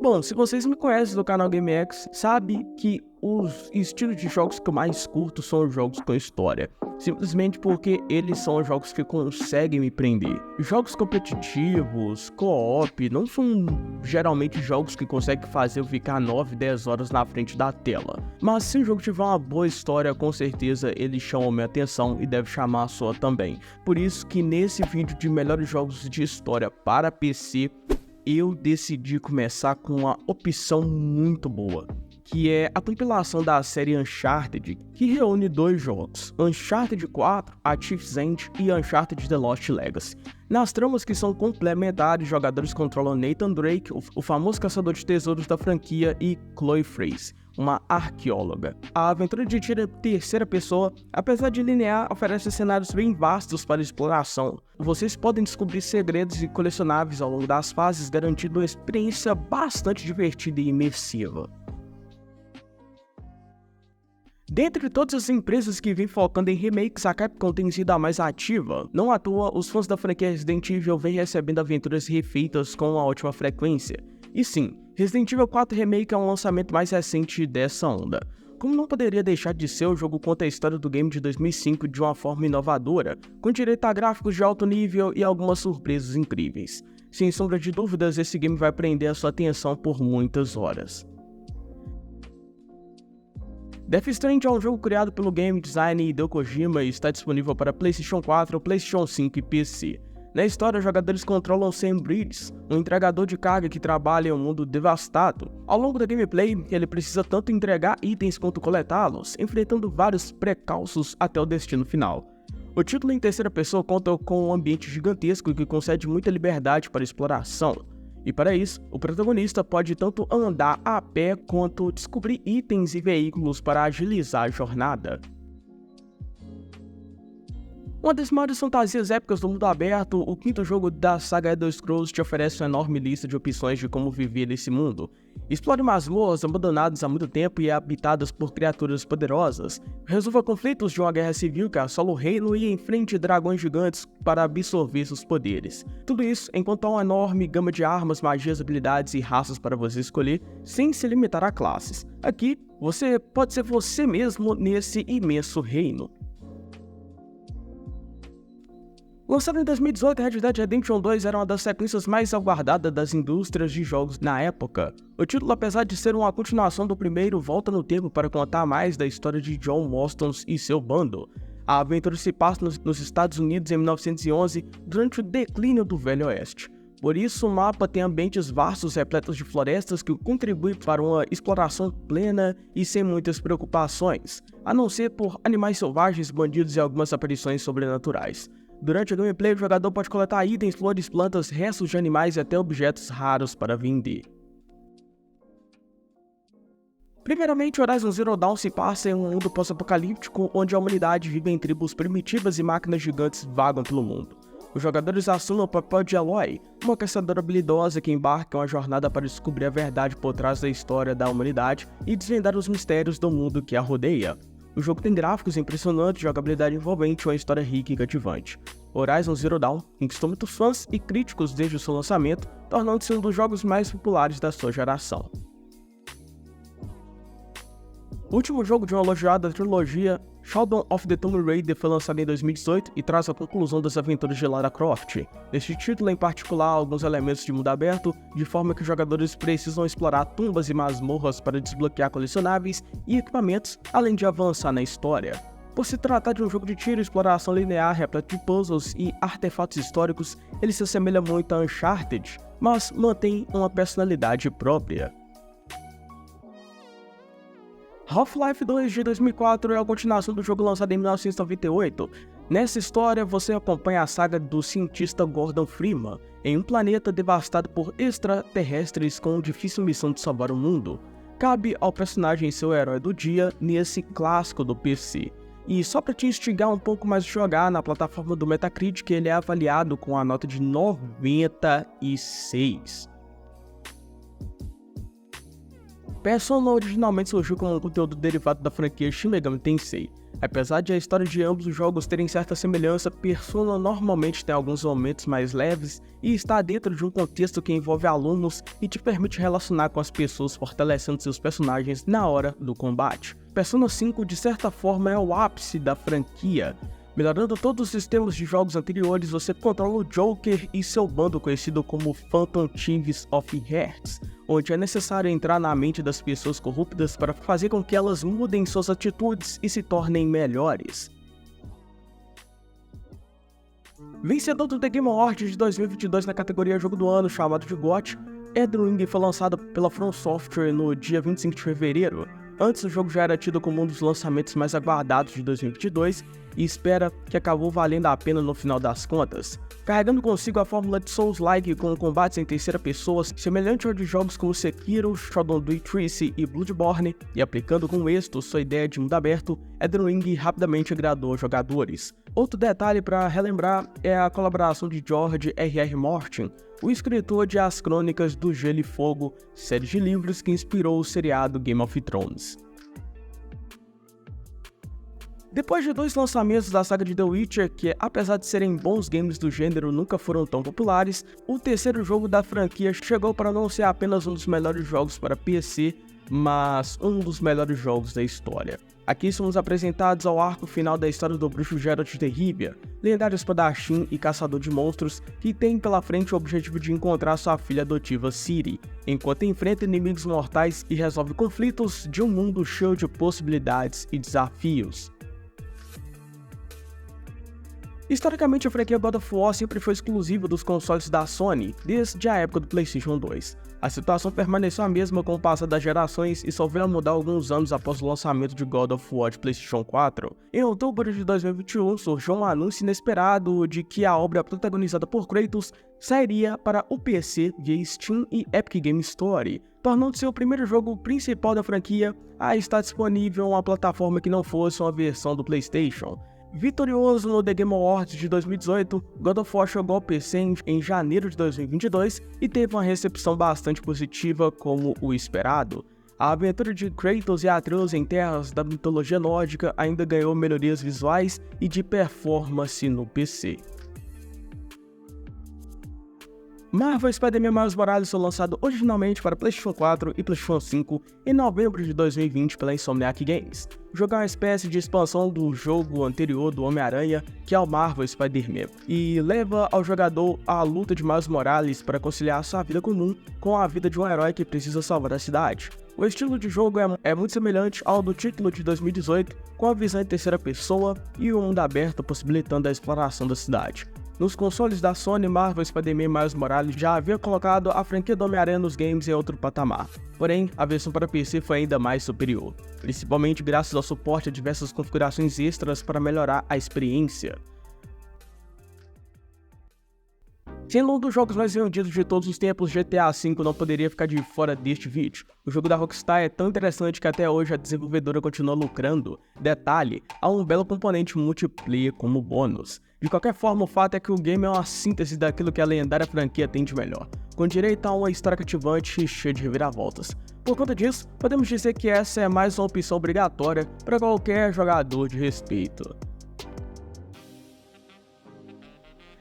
Bom, se vocês me conhecem do canal GameX, sabe que os estilos de jogos que eu mais curto são os jogos com história. Simplesmente porque eles são os jogos que conseguem me prender. Jogos competitivos, co-op, não são geralmente jogos que conseguem fazer eu ficar 9, 10 horas na frente da tela. Mas se o jogo tiver uma boa história, com certeza ele chama minha atenção e deve chamar a sua também. Por isso que nesse vídeo de melhores jogos de história para PC, eu decidi começar com uma opção muito boa, que é a compilação da série Uncharted, que reúne dois jogos, Uncharted 4, A Thief's End e Uncharted The Lost Legacy. Nas tramas que são complementares, os jogadores controlam Nathan Drake, o famoso caçador de tesouros da franquia, e Chloe Fraze, uma arqueóloga. A aventura de tiro em terceira pessoa, apesar de linear, oferece cenários bem vastos para exploração. Vocês podem descobrir segredos e colecionáveis ao longo das fases, garantindo uma experiência bastante divertida e imersiva. Dentre todas as empresas que vêm focando em remakes, a Capcom tem sido a mais ativa. Não à toa, os fãs da franquia Resident Evil vêm recebendo aventuras refeitas com uma ótima frequência. E sim, Resident Evil 4 Remake é um lançamento mais recente dessa onda. Como não poderia deixar de ser, o jogo conta a história do game de 2005 de uma forma inovadora, com direito a gráficos de alto nível e algumas surpresas incríveis. Sem sombra de dúvidas, esse game vai prender a sua atenção por muitas horas. Death Stranding é um jogo criado pelo game designer Hideo Kojima e está disponível para PlayStation 4, PlayStation 5 e PC. Na história, os jogadores controlam Sam Bridges, um entregador de carga que trabalha em um mundo devastado. Ao longo da gameplay, ele precisa tanto entregar itens quanto coletá-los, enfrentando vários precalços até o destino final. O título em terceira pessoa conta com um ambiente gigantesco que concede muita liberdade para exploração. E para isso, o protagonista pode tanto andar a pé quanto descobrir itens e veículos para agilizar a jornada. Uma das maiores fantasias épicas do mundo aberto, o quinto jogo da saga Elder Scrolls te oferece uma enorme lista de opções de como viver nesse mundo. Explore masmorras abandonadas há muito tempo e habitadas por criaturas poderosas. Resolva conflitos de uma guerra civil que assola o reino e enfrente dragões gigantes para absorver seus poderes. Tudo isso enquanto há uma enorme gama de armas, magias, habilidades e raças para você escolher, sem se limitar a classes. Aqui, você pode ser você mesmo nesse imenso reino. Lançado em 2018, Red Dead Redemption 2 era uma das sequências mais aguardadas das indústrias de jogos na época. O título, apesar de ser uma continuação do primeiro, volta no tempo para contar mais da história de John Marston e seu bando. A aventura se passa nos Estados Unidos em 1911, durante o declínio do Velho Oeste. Por isso, o mapa tem ambientes vastos repletos de florestas que contribuem para uma exploração plena e sem muitas preocupações, a não ser por animais selvagens, bandidos e algumas aparições sobrenaturais. Durante a gameplay, o jogador pode coletar itens, flores, plantas, restos de animais e até objetos raros para vender. Primeiramente, Horizon Zero Dawn se passa em um mundo pós-apocalíptico onde a humanidade vive em tribos primitivas e máquinas gigantes vagam pelo mundo. Os jogadores assumem o papel de Aloy, uma caçadora habilidosa que embarca em uma jornada para descobrir a verdade por trás da história da humanidade e desvendar os mistérios do mundo que a rodeia. O jogo tem gráficos impressionantes, jogabilidade envolvente e uma história rica e cativante. Horizon Zero Dawn conquistou muitos fãs e críticos desde o seu lançamento, tornando-se um dos jogos mais populares da sua geração. O último jogo de uma elogiada trilogia, Shadow of the Tomb Raider, foi lançado em 2018 e traz a conclusão das aventuras de Lara Croft. Neste título, em particular, alguns elementos de mundo aberto, de forma que os jogadores precisam explorar tumbas e masmorras para desbloquear colecionáveis e equipamentos, além de avançar na história. Por se tratar de um jogo de tiro e exploração linear repleto de puzzles e artefatos históricos, ele se assemelha muito a Uncharted, mas mantém uma personalidade própria. Half-Life 2 de 2004 é a continuação do jogo lançado em 1998. Nessa história, você acompanha a saga do cientista Gordon Freeman em um planeta devastado por extraterrestres com a difícil missão de salvar o mundo. Cabe ao personagem ser o herói do dia nesse clássico do PC. E só para te instigar um pouco mais a jogar, na plataforma do Metacritic ele é avaliado com a nota de 96. Persona originalmente surgiu como um conteúdo derivado da franquia Shin Megami Tensei. Apesar de a história de ambos os jogos terem certa semelhança, Persona normalmente tem alguns momentos mais leves e está dentro de um contexto que envolve alunos e te permite relacionar com as pessoas, fortalecendo seus personagens na hora do combate. Persona 5 de certa forma é o ápice da franquia. Melhorando todos os sistemas de jogos anteriores, você controla o Joker e seu bando conhecido como Phantom Thieves of Hearts, onde é necessário entrar na mente das pessoas corruptas para fazer com que elas mudem suas atitudes e se tornem melhores. Vencedor do The Game Awards de 2022 na categoria Jogo do Ano, chamado de GOT, Elden Ring foi lançado pela From Software no dia 25 de fevereiro. Antes, o jogo já era tido como um dos lançamentos mais aguardados de 2022 e espera que acabou valendo a pena no final das contas, carregando consigo a fórmula de Souls-like com combates em terceira pessoa, semelhante ao de jogos como Sekiro, Shodown Treacy e Bloodborne, e aplicando com êxito sua ideia de mundo aberto, Elden Ring rapidamente agradou os jogadores. Outro detalhe para relembrar é a colaboração de George R.R. Martin, o escritor de As Crônicas do Gelo e Fogo, série de livros que inspirou o seriado Game of Thrones. Depois de 2 lançamentos da saga de The Witcher, que apesar de serem bons games do gênero nunca foram tão populares, o terceiro jogo da franquia chegou para não ser apenas um dos melhores jogos para PC, mas um dos melhores jogos da história. Aqui somos apresentados ao arco final da história do bruxo Geralt de Rivia, lendário espadachim e caçador de monstros que tem pela frente o objetivo de encontrar sua filha adotiva Ciri, enquanto enfrenta inimigos mortais e resolve conflitos de um mundo cheio de possibilidades e desafios. Historicamente, a franquia God of War sempre foi exclusiva dos consoles da Sony, desde a época do PlayStation 2. A situação permaneceu a mesma com o passar das gerações e só veio a mudar alguns anos após o lançamento de God of War de PlayStation 4. Em outubro de 2021, surgiu um anúncio inesperado de que a obra protagonizada por Kratos sairia para o PC via Steam e Epic Game Store, tornando-se o primeiro jogo principal da franquia a estar disponível em uma plataforma que não fosse uma versão do PlayStation. Vitorioso no The Game Awards de 2018, God of War chegou ao PC em janeiro de 2022 e teve uma recepção bastante positiva como o esperado. A aventura de Kratos e Atreus em terras da mitologia nórdica ainda ganhou melhorias visuais e de performance no PC. Marvel Spider-Man Miles Morales foi lançado originalmente para PlayStation 4 e PlayStation 5 em novembro de 2020 pela Insomniac Games. O jogo é uma espécie de expansão do jogo anterior do Homem-Aranha, que é o Marvel Spider-Man, e leva ao jogador à luta de Miles Morales para conciliar sua vida comum com a vida de um herói que precisa salvar a cidade. O estilo de jogo é muito semelhante ao do título de 2018, com a visão em terceira pessoa e o mundo aberto possibilitando a exploração da cidade. Nos consoles da Sony, Marvel Spider-Man Miles Morales já havia colocado a franquia do Homem-Aranha nos games em outro patamar. Porém, a versão para PC foi ainda mais superior, principalmente graças ao suporte a diversas configurações extras para melhorar a experiência. Sendo um dos jogos mais vendidos de todos os tempos, GTA V não poderia ficar de fora deste vídeo. O jogo da Rockstar é tão interessante que até hoje a desenvolvedora continua lucrando. Detalhe, há um belo componente multiplayer como bônus. De qualquer forma, o fato é que o game é uma síntese daquilo que a lendária franquia tem de melhor, com direito a uma história cativante e cheia de reviravoltas. Por conta disso, podemos dizer que essa é mais uma opção obrigatória para qualquer jogador de respeito.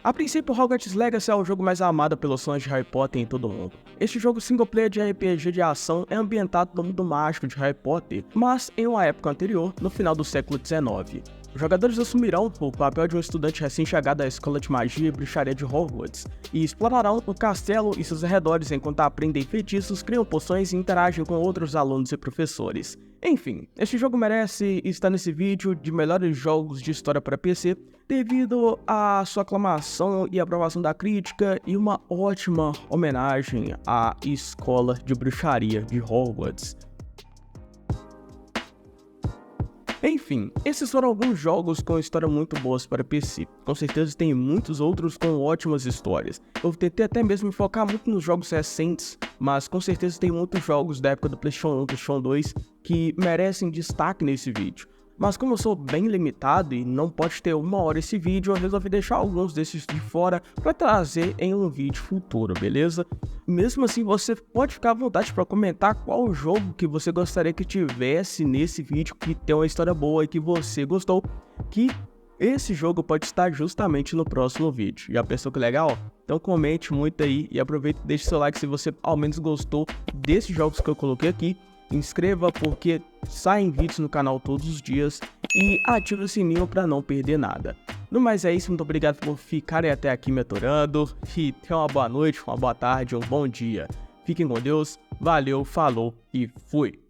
A princípio, Hogwarts Legacy é o jogo mais amado pelos fãs de Harry Potter em todo o mundo. Este jogo single player de RPG de ação é ambientado no mundo mágico de Harry Potter, mas em uma época anterior, no final do século XIX. Os jogadores assumirão o papel de um estudante recém-chegado à escola de magia e bruxaria de Hogwarts, e explorarão o castelo e seus arredores enquanto aprendem feitiços, criam poções e interagem com outros alunos e professores. Enfim, este jogo merece estar nesse vídeo de melhores jogos de história para PC, devido à sua aclamação e aprovação da crítica e uma ótima homenagem à escola de bruxaria de Hogwarts. Enfim, esses foram alguns jogos com história muito boas para PC. Com certeza tem muitos outros com ótimas histórias. Eu tentei até mesmo me focar muito nos jogos recentes, mas com certeza tem muitos jogos da época do PlayStation 1, PlayStation 2 que merecem destaque nesse vídeo. Mas como eu sou bem limitado e não pode ter 1 hora esse vídeo, eu resolvi deixar alguns desses de fora para trazer em um vídeo futuro, beleza? Mesmo assim, você pode ficar à vontade para comentar qual jogo que você gostaria que tivesse nesse vídeo, que tem uma história boa e que você gostou, que esse jogo pode estar justamente no próximo vídeo. Já pensou que legal? Então comente muito aí e aproveita e deixe seu like se você ao menos gostou desses jogos que eu coloquei aqui. Inscreva porque saem vídeos no canal todos os dias e ative o sininho para não perder nada. No mais é isso, muito obrigado por ficarem até aqui me aturando e tenham uma boa noite, uma boa tarde, um bom dia. Fiquem com Deus, valeu, falou e fui!